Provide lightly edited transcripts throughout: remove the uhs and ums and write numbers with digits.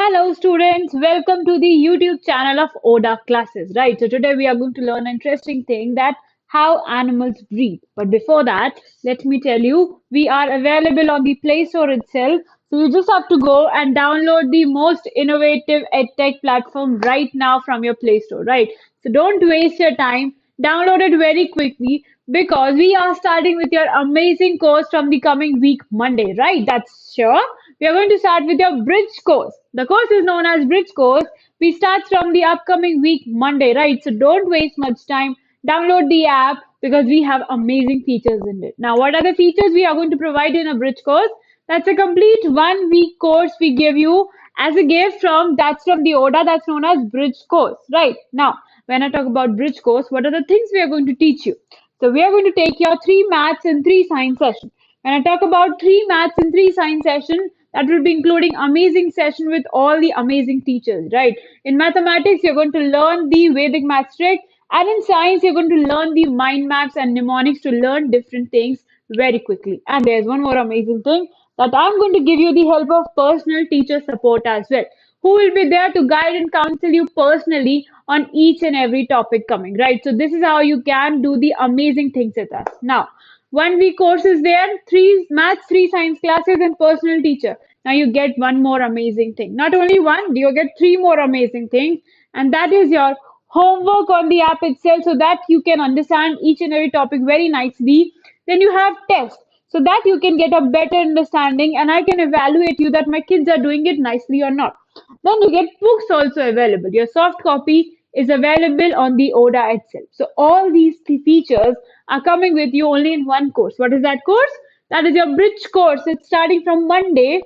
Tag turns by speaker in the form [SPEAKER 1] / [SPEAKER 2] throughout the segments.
[SPEAKER 1] Hello students, welcome to the YouTube channel of ODA Classes. Right, so today we are going to learn an interesting thing that how animals breathe. But before that, let me tell you, we are available on the Play Store itself. So you just have to go and download the most innovative edtech platform right now from your Play Store, right? So don't waste your time. Download it very quickly because we are starting with your amazing course from the coming week Monday, right? That's sure. We are going to start with your bridge course. The course is known as bridge course. We start from the upcoming week Monday, right? So don't waste much time. Download the app because we have amazing features in it. Now, what are the features we are going to provide in a bridge course? That's a complete 1 week course we give you as a gift from the ODA that's known as bridge course, right? Now, when I talk about bridge course, what are the things we are going to teach you? So we are going to take your 3 maths and 3 science session. When I talk about 3 maths and 3 science session, that will be including amazing session with all the amazing teachers, right? In mathematics, you're going to learn the Vedic maths trick, and in science, you're going to learn the mind maps and mnemonics to learn different things very quickly. And there's one more amazing thing that I'm going to give you the help of personal teacher support as well, who will be there to guide and counsel you personally on each and every topic coming, right? So this is how you can do the amazing things with us. Now, 1 week course is there, 3 maths, 3 science classes, and personal teacher. Now you get one more amazing thing. Not only one, you get 3 more amazing things, and that is your homework on the app itself so that you can understand each and every topic very nicely. Then you have tests so that you can get a better understanding and I can evaluate you that my kids are doing it nicely or not. Then you get books also available. Your soft copy is available on the ODA itself. So all these features are coming with you only in one course. What is that course? That is your bridge course. It's starting from Monday.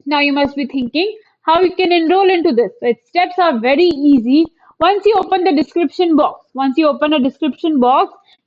[SPEAKER 1] Now you must be thinking how you can enroll into this. So its steps are very easy. Once you open a description box,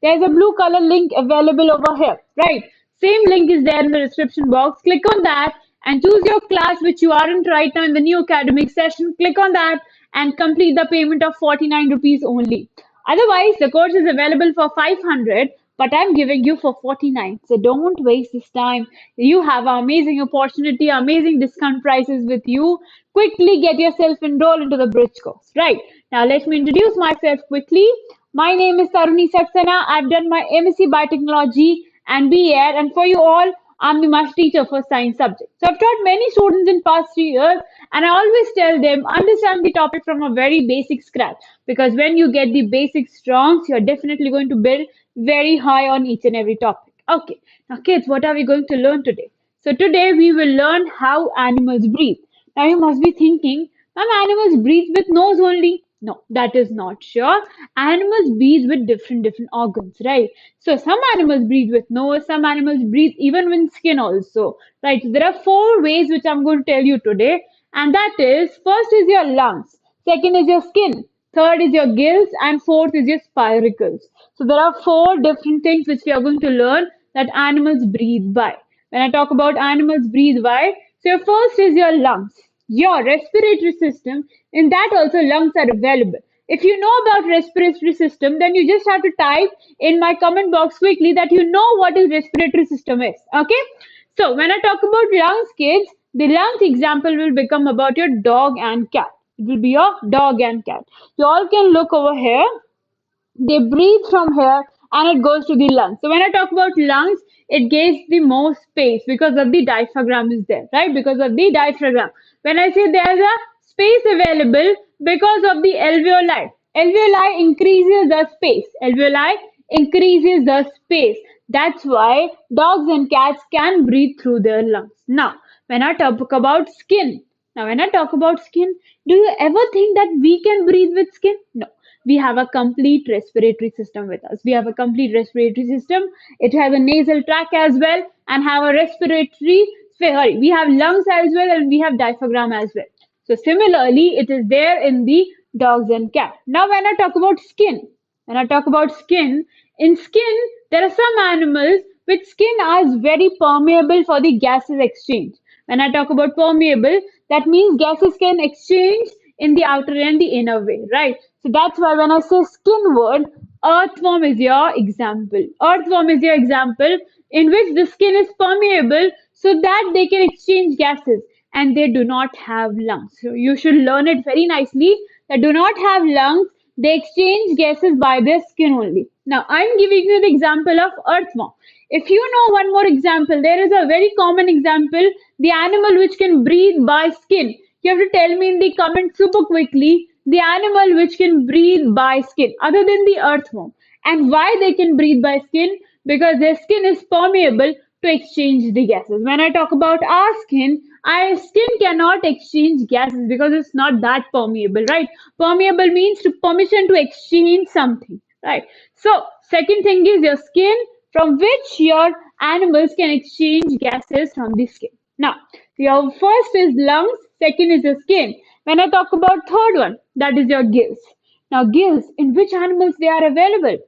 [SPEAKER 1] there's a blue color link available over here, right? Same link is there in the description box. Click on that and choose your class which you are in right now in the new academic session. Click on that and complete the payment of 49 rupees only. Otherwise, the course is available for 500, but I'm giving you for 49. So don't waste this time. You have an amazing opportunity, amazing discount prices with you. Quickly get yourself enrolled into the bridge course. Right. Now let me introduce myself quickly. My name is Taruni Saxena. I've done my MSc Biotechnology and BEd, and for you all, I'm the math teacher for science subject. So I've taught many students in past 3 years, and I always tell them understand the topic from a very basic scratch, because when you get the basics strong, you're definitely going to build very high on each and every topic. Okay, now kids, what are we going to learn today? So today we will learn how animals breathe. Now you must be thinking, ma'am, animals breathe with nose only. No, that is not sure. Animals breathe with different organs, right? So some animals breathe with nose, some animals breathe even with skin also, right? So there are 4 ways which I'm going to tell you today, and that is first is your lungs, second is your skin, third is your gills, and fourth is your spiracles. So there are 4 different things which we are going to learn that animals breathe by. When I talk about animals breathe by, so your first is your lungs, your respiratory system. In that also lungs are available. If you know about respiratory system, then you just have to type in my comment box quickly that you know what is respiratory system is. Okay. So when I talk about lungs, kids, the lungs example will become about your dog and cat. It will be your dog and cat. You all can look over here. They breathe from here and it goes to the lungs. So when I talk about lungs, it gives the most space because of the diaphragm is there, right? Because of the diaphragm. When I say there's a space available because of the alveoli. Alveoli increases the space. Alveoli increases the space. That's why dogs and cats can breathe through their lungs. Now, when I talk about skin, when I talk about skin, do you ever think that we can breathe with skin? No, we have a complete respiratory system with us. We have a complete respiratory system. It has a nasal tract as well and have a respiratory, sorry, we have lungs as well and we have diaphragm as well. So similarly, it is there in the dogs and cats. Now when I talk about skin, in skin, there are some animals which skin is very permeable for the gases exchange. When I talk about permeable, that means gases can exchange in the outer and the inner way, right? So that's why when I say skin word, earthworm is your example. Earthworm is your example in which the skin is permeable so that they can exchange gases. and they do not have lungs. So you should learn it very nicely. That do not have lungs, they exchange gases by their skin only. Now I'm giving you the example of earthworm. If you know one more example, there is a very common example, the animal which can breathe by skin. You have to tell me in the comment super quickly the animal which can breathe by skin other than the earthworm, and why they can breathe by skin, because their skin is permeable to exchange the gases. When I talk about our skin cannot exchange gases because it's not that permeable, right? Permeable means to permission to exchange something, right? So second thing is your skin, from which your animals can exchange gases from the skin. Now, your first is lungs, second is your skin. When I talk about third one, that is your gills. Now, gills, in which animals they are available?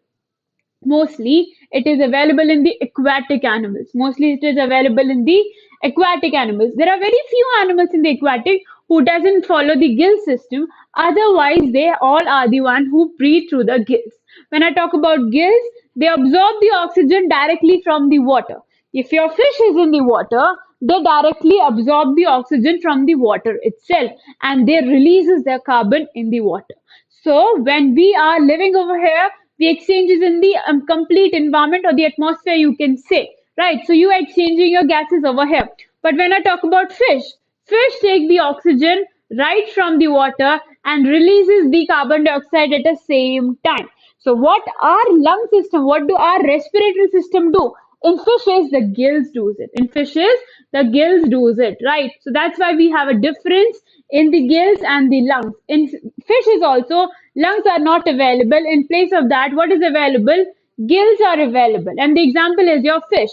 [SPEAKER 1] Mostly it is available in the aquatic animals. Mostly it is available in the aquatic animals. There are very few animals in the aquatic who doesn't follow the gill system. Otherwise, they all are the one who breathe through the gills. When I talk about gills, they absorb the oxygen directly from the water. If your fish is in the water, they directly absorb the oxygen from the water itself, and they releases their carbon in the water. So when we are living over here, the exchange is in the complete environment or the atmosphere, you can say, right? So you are exchanging your gases over here. But when I talk about fish, fish take the oxygen right from the water and releases the carbon dioxide at the same time. So what our lung system, what do our respiratory system do? In fishes, the gills do it. In fishes, the gills do it, right? So that's why we have a difference in the gills and the lungs. In fishes also, lungs are not available. In place of that, what is available? Gills are available. And the example is your fish.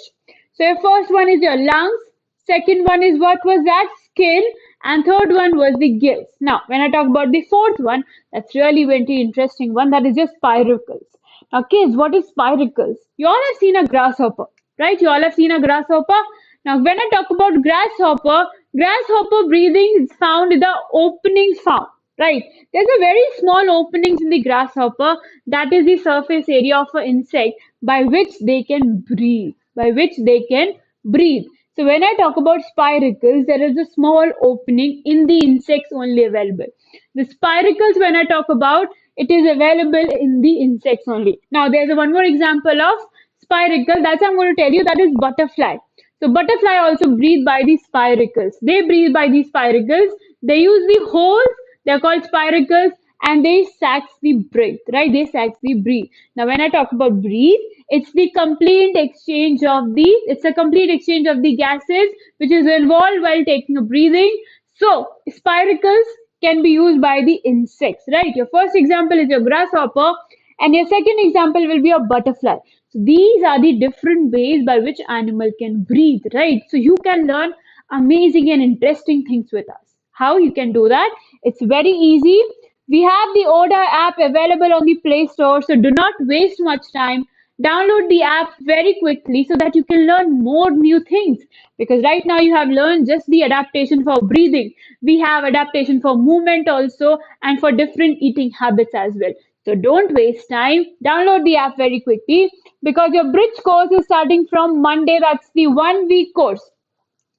[SPEAKER 1] So your first one is your lungs. Second one is, what was that? Skin. And third one was the gills. Now, when I talk about the fourth one, that's really very interesting one. That is your spiracles. Now, kids, what is spiracles? You all have seen a grasshopper, right? You all have seen a grasshopper. Now, when I talk about grasshopper breathing is found in the openings found, right? There's a very small openings in the grasshopper, that is the surface area of an insect by which they can breathe, So when I talk about spiracles, there is a small opening in the insects only available. The spiracles, when I talk about, it is available in the insects only. Now, there's one more example of spiracle. That's I'm going to tell you. That is butterfly. So butterfly also breathe by the spiracles. They breathe by the spiracles. They use the holes. They're called spiracles, and they sacs the breath. Right? They sacs the breathe. Now, when I talk about breathe, it's a complete exchange of the gases which is involved while taking a breathing. So spiracles can be used by the insects, right? Your first example is your grasshopper, and your second example will be a butterfly. So these are the different ways by which animal can breathe, right? So you can learn amazing and interesting things with us. How you can do that? It's very easy. We have the ODA app available on the Play Store, so do not waste much time. Download the app very quickly so that you can learn more new things. Because right now you have learned just the adaptation for breathing. We have adaptation for movement also, and for different eating habits as well. So don't waste time. Download the app very quickly, because your bridge course is starting from Monday. That's the 1 week course.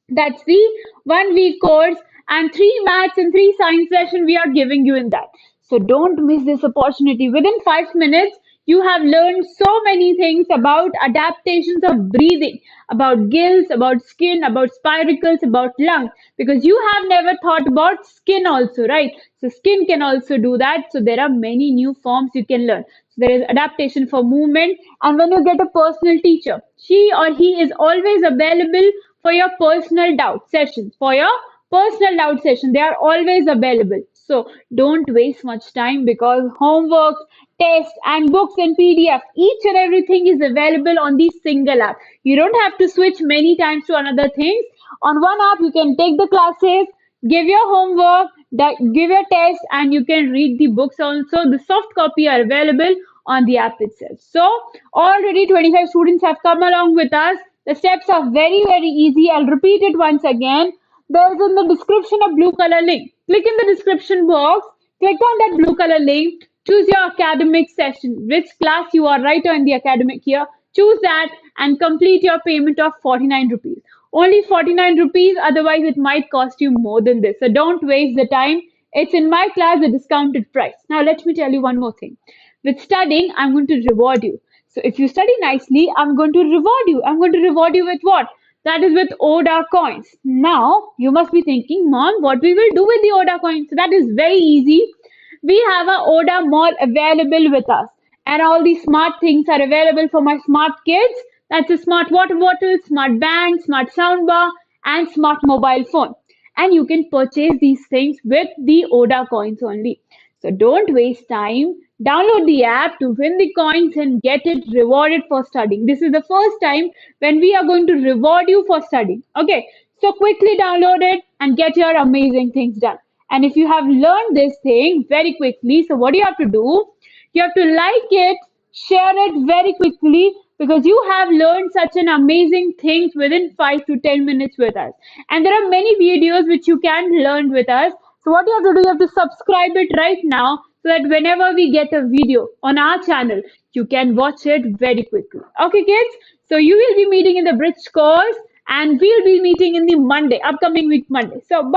[SPEAKER 1] That's the 1 week course, and 3 maths and 3 science session we are giving you in that. So don't miss this opportunity. Within 5 minutes, you have learned so many things about adaptations of breathing, about gills, about skin, about spiracles, about lungs, because you have never thought about skin also, right? So skin can also do that. So there are many new forms you can learn. So there is adaptation for movement, and when you get a personal teacher, she or he is always available for your personal doubt sessions. They are always available. So don't waste much time, because homework, tests, and books and PDF, each and everything is available on the single app. You don't have to switch many times to another things. On one app, you can take the classes, give your homework, give your test, and you can read the books also. The soft copy are available on the app itself. So already 25 students have come along with us. The steps are very, very easy. I'll repeat it once again. There's in the description a blue color link. Click in the description box. Click on that blue color link. Choose your academic session, which class you are right now in the academic year. Choose that and complete your payment of 49 rupees. Only 49 rupees, otherwise it might cost you more than this. So don't waste the time. It's in my class, the discounted price. Now let me tell you one more thing. With studying, I'm going to reward you. So if you study nicely, I'm going to reward you. I'm going to reward you with what? That is with ODA coins. Now you must be thinking, Mom, what we will do with the ODA coins? So that is very easy. We have a ODA mall available with us, and all these smart things are available for my smart kids. That's a smart water bottle, smart band, smart soundbar, and smart mobile phone. And you can purchase these things with the ODA coins only. So don't waste time. Download the app to win the coins and get it rewarded for studying. This is the first time when we are going to reward you for studying. Okay, so quickly download it and get your amazing things done. And if you have learned this thing very quickly, so what do you have to do? You have to like it, share it very quickly because you have learned such an amazing things within 5 to 10 minutes with us. And there are many videos which you can learn with us. So what you have to do, you have to subscribe it right now so that whenever we get a video on our channel, you can watch it very quickly. Okay, kids? So you will be meeting in the bridge course and we'll be meeting in the Monday, upcoming week Monday. So